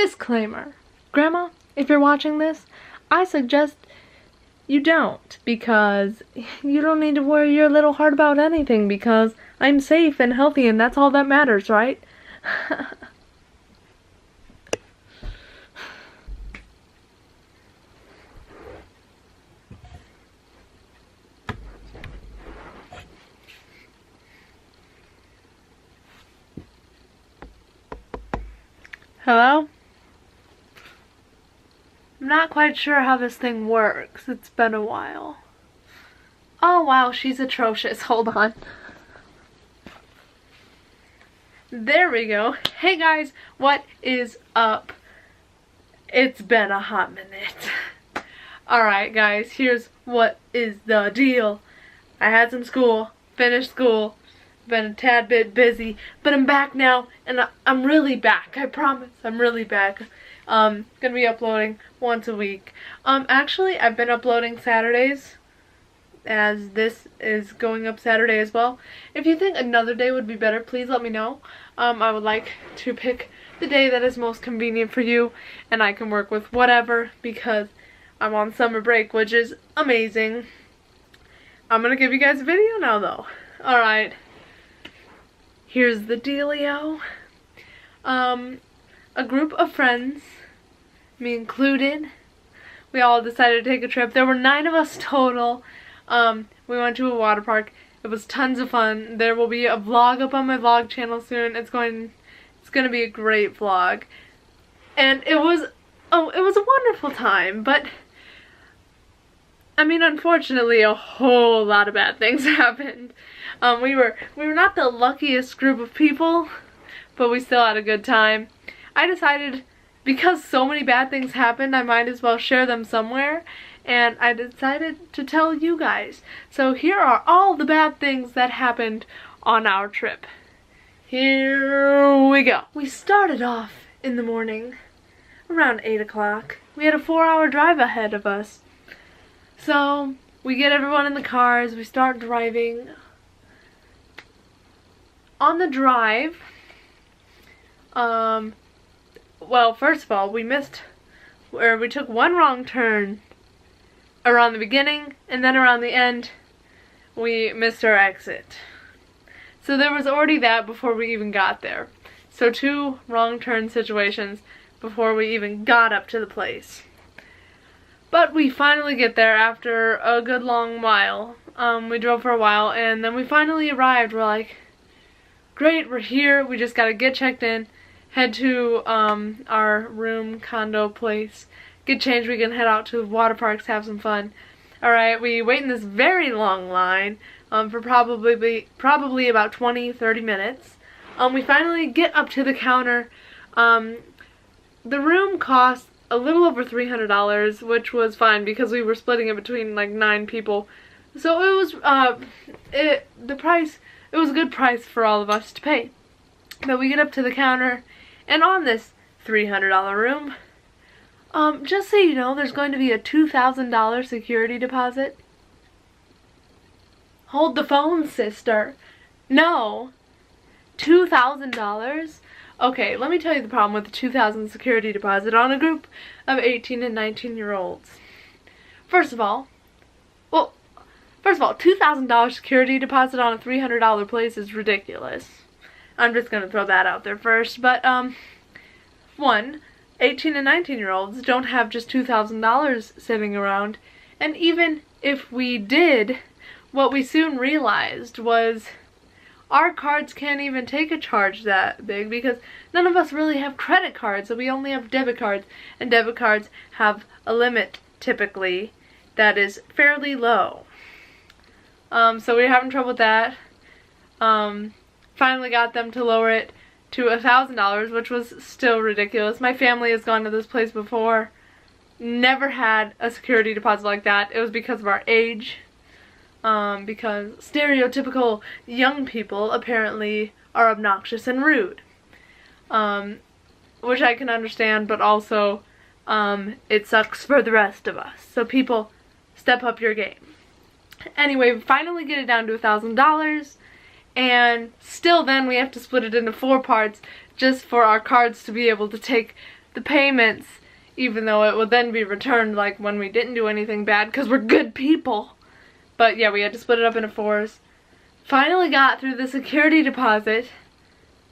Disclaimer. Grandma, if you're watching this, I suggest you don't, because you don't need to worry your little heart about anything, because I'm safe and healthy and that's all that matters, right? Hello? I'm not quite sure how this thing works. It's been a while. Oh wow, she's atrocious. Hold on. There we go. Hey guys, what is up? It's been a hot minute. Alright guys, here's what is the deal. I had some school, finished school, been a tad bit busy, but I'm back now, and I'm really back. I promise, I'm really back. Gonna be uploading once a week. Actually, I've been uploading Saturdays, as this is going up Saturday as well. If you think another day would be better, please let me know. I would like to pick the day that is most convenient for you, and I can work with whatever, because I'm on summer break, which is amazing. I'm gonna give you guys a video now though. Alright. Here's the dealio. A group of friends, me included, we all decided to take a trip. There were 9 of us total. We went to a water park. It was tons of fun. There will be a vlog up on my vlog channel soon. It's going to be a great vlog. And it was a wonderful time, but I mean, unfortunately, a whole lot of bad things happened. We were not the luckiest group of people, but we still had a good time. I decided, because so many bad things happened, I might as well share them somewhere, and I decided to tell you guys. So here are all the bad things that happened on our trip. Here we go. We started off in the morning, around 8 o'clock. We had a 4-hour drive ahead of us. So we get everyone in the cars, we start driving. On the drive, well, first of all, we took one wrong turn around the beginning, and then around the end, we missed our exit. So there was already that before we even got there. So 2 wrong turn situations before we even got up to the place. But we finally get there after a good long while. We drove for a while, and then we finally arrived. We're like, great, we're here. We just gotta get checked in, head to our room, condo place, get changed. We can head out to the water parks, have some fun. Alright, we wait in this very long line for probably about 20-30 minutes. We finally get up to the counter. The room cost a little over $300, which was fine because we were splitting it between like 9 people. So it was it was a good price for all of us to pay. But we get up to the counter, and on this $300 room, just so you know, there's going to be a $2,000 security deposit. Hold the phone, sister. No. $2,000? Okay, let me tell you the problem with the $2,000 security deposit on a group of 18 and 19-year-olds. First of all, $2,000 security deposit on a $300 place is ridiculous. I'm just gonna throw that out there first. But, 1, 18 and 19-year-olds don't have just $2,000 sitting around. And even if we did, what we soon realized was our cards can't even take a charge that big because none of us really have credit cards, so we only have debit cards, and debit cards have a limit typically that is fairly low. So we were having trouble with that. Finally got them to lower it to $1,000, which was still ridiculous. My family has gone to this place before, never had a security deposit like that. It was because of our age. Because stereotypical young people apparently are obnoxious and rude. Which I can understand, but also it sucks for the rest of us. So people, step up your game. Anyway, we finally get it down to $1,000, and still then we have to split it into 4 parts just for our cards to be able to take the payments, even though it would then be returned like when we didn't do anything bad because we're good people. But yeah, we had to split it up into 4s. Finally got through the security deposit,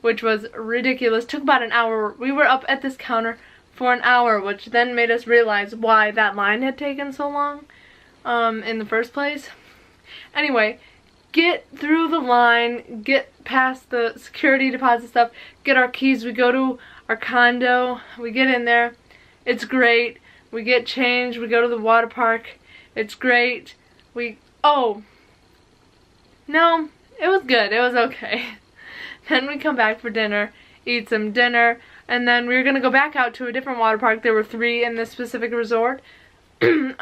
which was ridiculous. Took about an hour. We were up at this counter for an hour, which then made us realize why that line had taken so long in the first place. Anyway, get through the line, get past the security deposit stuff, get our keys. We go to our condo, we get in there. It's great. We get changed, we go to the water park. It's great. Oh, no, it was good. It was okay. Then we come back for dinner, eat some dinner, and then we were going to go back out to a different water park. There were 3 in this specific resort. We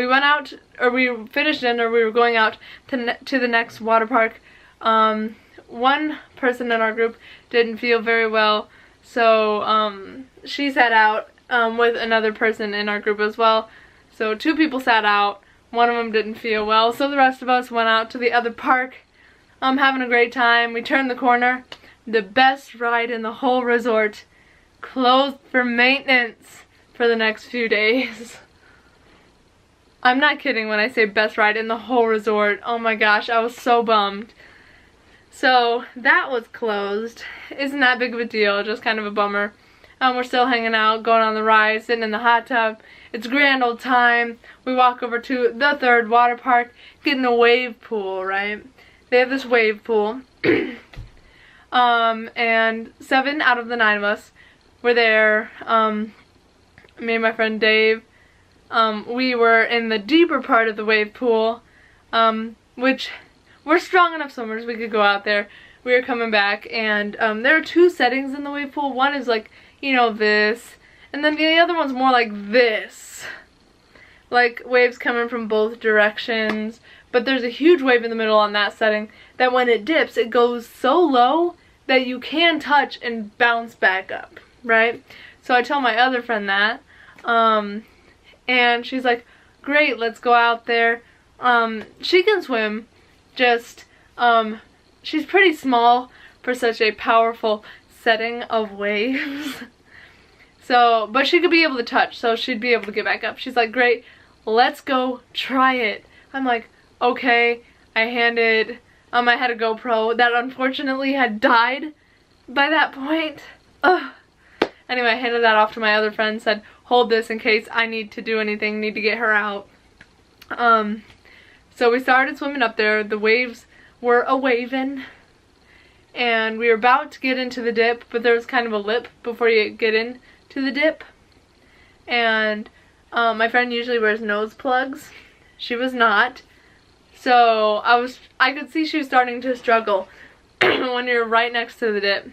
went out, or we finished dinner, we were going out to the next water park. One person in our group didn't feel very well, so she sat out with another person in our group as well. So 2 people sat out, one of them didn't feel well, so the rest of us went out to the other park, having a great time. We turned the corner. The best ride in the whole resort closed for maintenance for the next few days. I'm not kidding when I say best ride in the whole resort. Oh my gosh, I was so bummed. So that was closed. Isn't that big of a deal, just kind of a bummer. We're still hanging out, going on the ride, sitting in the hot tub. It's a grand old time. We walk over to the 3rd water park, getting a wave pool, right? They have this wave pool. And 7 out of the 9 of us were there. Me and my friend Dave. We were in the deeper part of the wave pool, which we're strong enough swimmers, we could go out there. We were coming back, and there are 2 settings in the wave pool. One is like, you know, this, and then the other one's more like this. Like waves coming from both directions. But there's a huge wave in the middle on that setting that when it dips, it goes so low that you can touch and bounce back up, right? So I tell my other friend that, and she's like, great, let's go out there. She can swim, just, she's pretty small for such a powerful setting of waves. So, but she could be able to touch, so she'd be able to get back up. She's like, great, let's go try it. I'm like, okay. I had a GoPro that unfortunately had died by that point. Ugh. Anyway, I handed that off to my other friend, said, hold this in case I need to do anything, need to get her out. So we started swimming up there. The waves were a-waving, and we were about to get into the dip, but there was kind of a lip before you get into the dip. And my friend usually wears nose plugs. She was not. So I could see she was starting to struggle when you're right next to the dip.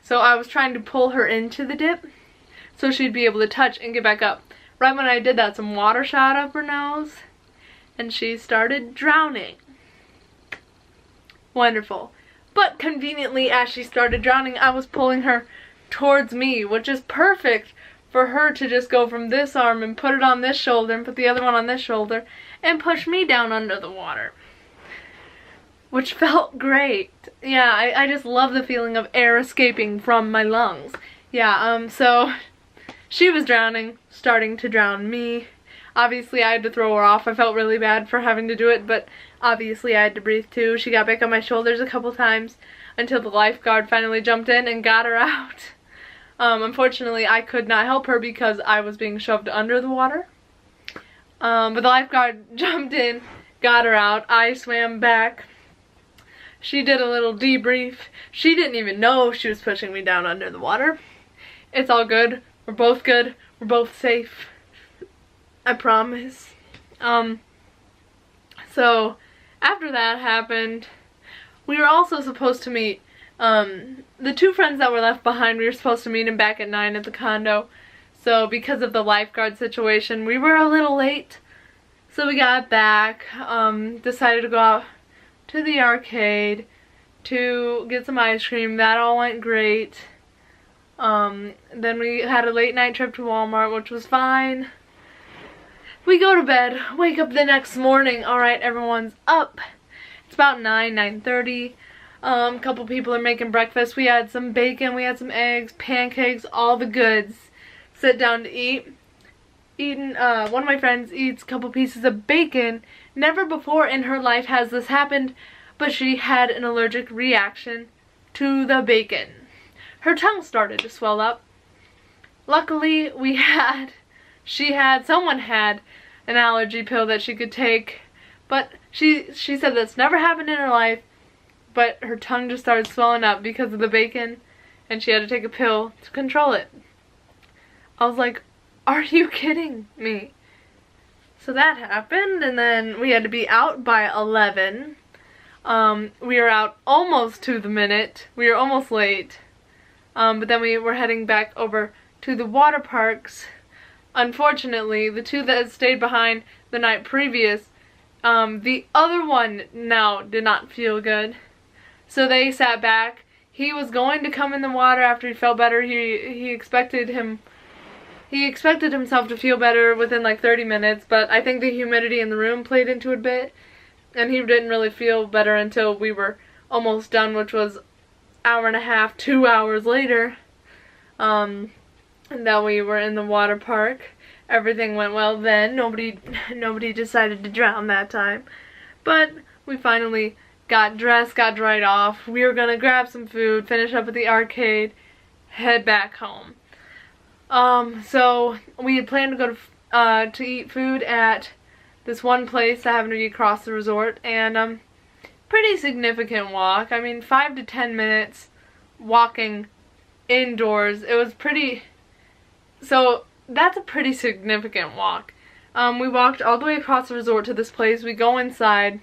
So I was trying to pull her into the dip so she'd be able to touch and get back up. Right when I did that, some water shot up her nose and she started drowning. Wonderful. But conveniently, as she started drowning, I was pulling her towards me, which is perfect for her to just go from this arm and put it on this shoulder and put the other one on this shoulder and push me down under the water, which felt great. Yeah, I just love the feeling of air escaping from my lungs. Yeah, so she was drowning, starting to drown me. Obviously, I had to throw her off. I felt really bad for having to do it, but obviously I had to breathe too. She got back on my shoulders a couple times until the lifeguard finally jumped in and got her out. Unfortunately, I could not help her because I was being shoved under the water. But the lifeguard jumped in, got her out. I swam back. She did a little debrief. She didn't even know she was pushing me down under the water. It's all good. We're both good. We're both safe. I promise. So after that happened, we were also supposed to meet the 2 friends that were left behind. We were supposed to meet them back at 9 at the condo. So because of the lifeguard situation, we were a little late. So we got back, decided to go out to the arcade to get some ice cream. That all went great. Then we had a late night trip to Walmart, which was fine. We go to bed, wake up the next morning. Alright, everyone's up. It's about 9:30. A couple people are making breakfast. We had some bacon, we had some eggs, pancakes, all the goods. Sit down to eat. One of my friends eats a couple pieces of bacon. Never before in her life has this happened, but she had an allergic reaction to the bacon. Her tongue started to swell up. Luckily, someone had an allergy pill that she could take, but she said that's never happened in her life, but her tongue just started swelling up because of the bacon, and she had to take a pill to control it. I was like, are you kidding me? So that happened, and then we had to be out by 11. We were out almost to the minute. We were almost late. But then we were heading back over to the water parks. Unfortunately, the two that had stayed behind the night previous, the other one now did not feel good. So they sat back. He was going to come in the water after he felt better. He expected himself to feel better within like 30 minutes, but I think the humidity in the room played into it a bit, and he didn't really feel better until we were almost done, which was hour and a half, 2 hours later, and that we were in the water park. Everything went well then. Nobody decided to drown that time, but we finally got dressed, got dried off. We were gonna grab some food, finish up at the arcade, head back home. So we had planned to go to eat food at this one place that happened to be across the resort, and pretty significant walk. I mean, 5 to 10 minutes walking indoors. It was pretty, so that's a pretty significant walk. We walked all the way across the resort to this place. We go inside.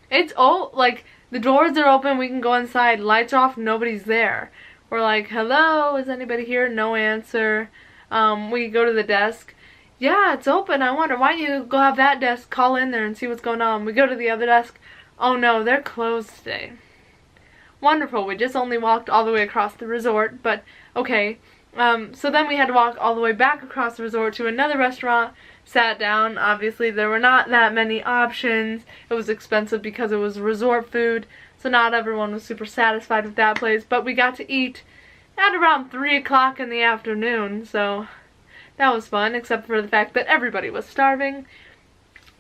It's all, like, the doors are open, we can go inside, lights are off, nobody's there. We're like, hello, is anybody here? No answer. We go to the desk. Yeah, it's open. I wonder, why don't you go have that desk call in there and see what's going on? We go to the other desk. Oh no, they're closed today. Wonderful. We just only walked all the way across the resort, but okay. So then we had to walk all the way back across the resort to another restaurant, sat down. Obviously, there were not that many options. It was expensive because it was resort food, so not everyone was super satisfied with that place, but we got to eat at around 3 o'clock in the afternoon, so that was fun, except for the fact that everybody was starving.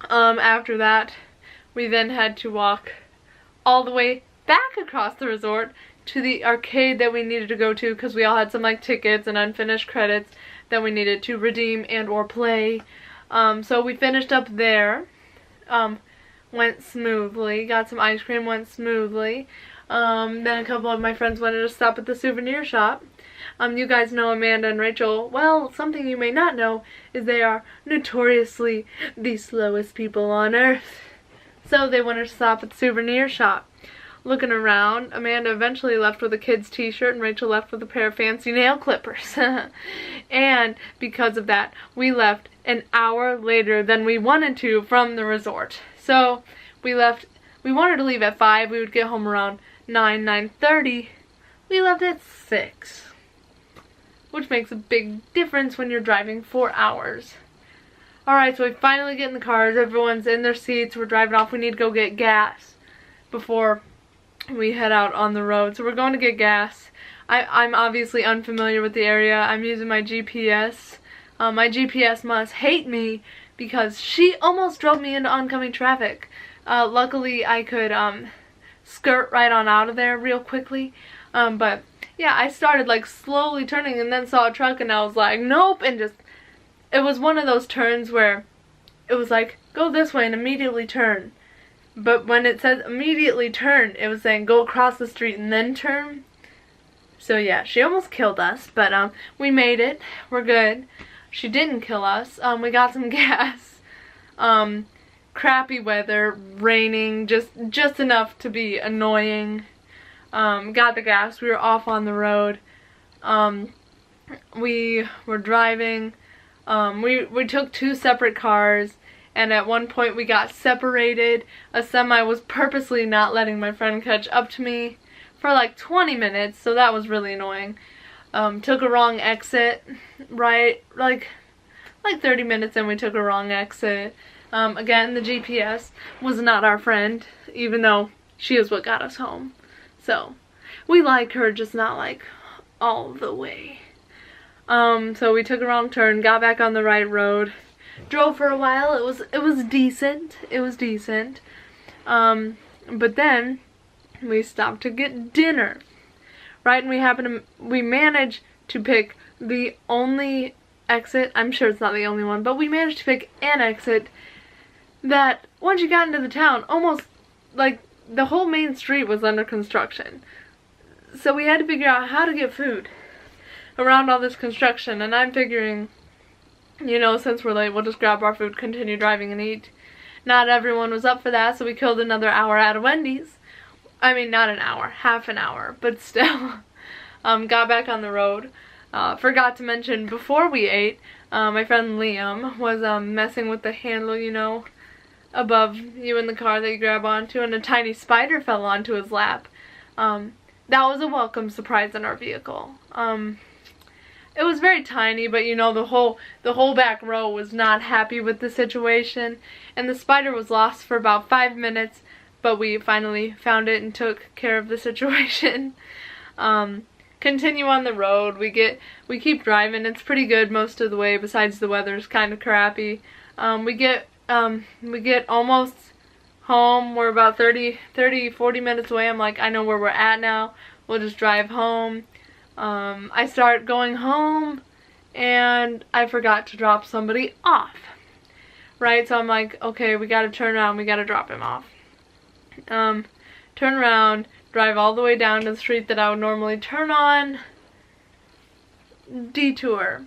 After that, we then had to walk all the way back across the resort to the arcade that we needed to go to, because we all had some like tickets and unfinished credits that we needed to redeem and or play. So we finished up there. Went smoothly. Got some ice cream, went smoothly. Then a couple of my friends wanted to stop at the souvenir shop. You guys know Amanda and Rachel. Well, something you may not know is they are notoriously the slowest people on earth. So they wanted to stop at the souvenir shop. Looking around, Amanda eventually left with a kid's t-shirt and Rachel left with a pair of fancy nail clippers. And because of that, we left an hour later than we wanted to from the resort. So we wanted to leave at 5. We would get home around 9:30. We left at 6. Which makes a big difference when you're driving 4 hours. Alright, so we finally get in the cars. Everyone's in their seats. We're driving off. We need to go get gas before we head out on the road. So we're going to get gas. I'm obviously unfamiliar with the area. I'm using my GPS. My GPS must hate me because she almost drove me into oncoming traffic. Luckily, I could skirt right on out of there real quickly. But yeah, I started like slowly turning and then saw a truck and I was like, nope, and just, it was one of those turns where it was like, go this way and immediately turn. But when it says immediately turn, it was saying go across the street and then turn. So yeah, she almost killed us, but we made it. We're good. She didn't kill us. We got some gas. Crappy weather, raining, just enough to be annoying. Got the gas. We were off on the road. We were driving. We took 2 separate cars. And at one point we got separated. A semi was purposely not letting my friend catch up to me for like 20 minutes, so that was really annoying. Took a wrong exit, right, like 30 minutes in we took a wrong exit. Again, the GPS was not our friend, even though she is what got us home. So we like her, just not like all the way. So we took a wrong turn, got back on the right road, drove for a while. It was decent. It was decent. But then we stopped to get dinner, right? And we managed to pick the only exit. I'm sure it's not the only one, but we managed to pick an exit that once you got into the town, almost like the whole main street was under construction. So we had to figure out how to get food around all this construction, and I'm figuring, you know, since we're late, we'll just grab our food, continue driving, and eat. Not everyone was up for that, so we killed another hour at a Wendy's. I mean, not an hour, half an hour, but still. Got back on the road. Forgot to mention, before we ate, my friend Liam was messing with the handle, you know, above you in the car that you grab onto, and a tiny spider fell onto his lap. That was a welcome surprise in our vehicle. It was very tiny, but you know, the whole back row was not happy with the situation, and the spider was lost for about 5 minutes, but we finally found it and took care of the situation. Continue on the road. We keep driving. It's pretty good most of the way, besides the weather's kind of crappy. We get almost home. We're about 40 minutes away. I'm like, I know where we're at now. We'll just drive home. I start going home, and I forgot to drop somebody off. Right? So I'm like, okay, we gotta turn around. We gotta drop him off. Turn around, drive all the way down to the street that I would normally turn on. Detour.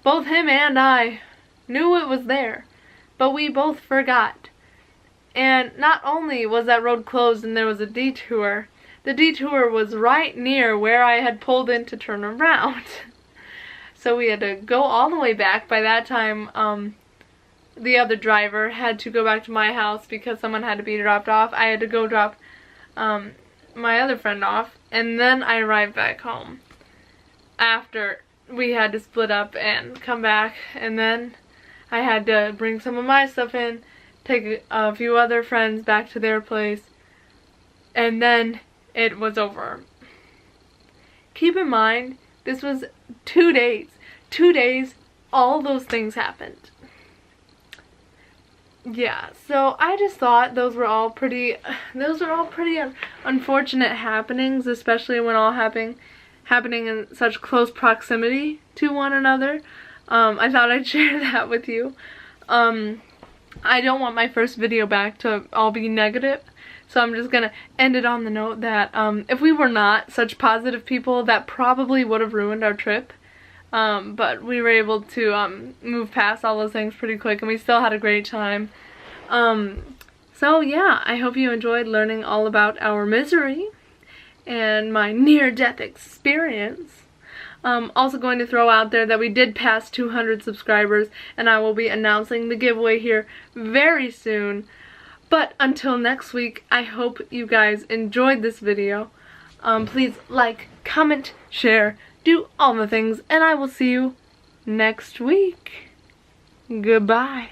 Both him and I knew it was there, but we both forgot. And not only was that road closed and there was a detour, the detour was right near where I had pulled in to turn around. So we had to go all the way back. By that time, the other driver had to go back to my house because someone had to be dropped off. I had to go drop my other friend off, and then I arrived back home after we had to split up and come back. And then I had to bring some of my stuff in, take a few other friends back to their place, and then it was over. Keep in mind, this was 2 days. 2 days, all those things happened. Yeah, so I just thought those were all pretty unfortunate happenings, especially when all happening in such close proximity to one another. I thought I'd share that with you. I don't want my first video back to all be negative, so I'm just gonna end it on the note that if we were not such positive people, that probably would have ruined our trip. But we were able to move past all those things pretty quick, and we still had a great time. So yeah, I hope you enjoyed learning all about our misery and my near-death experience. Also going to throw out there that we did pass 200 subscribers, and I will be announcing the giveaway here very soon. But until next week, I hope you guys enjoyed this video. Please like, comment, share, do all the things, and I will see you next week. Goodbye.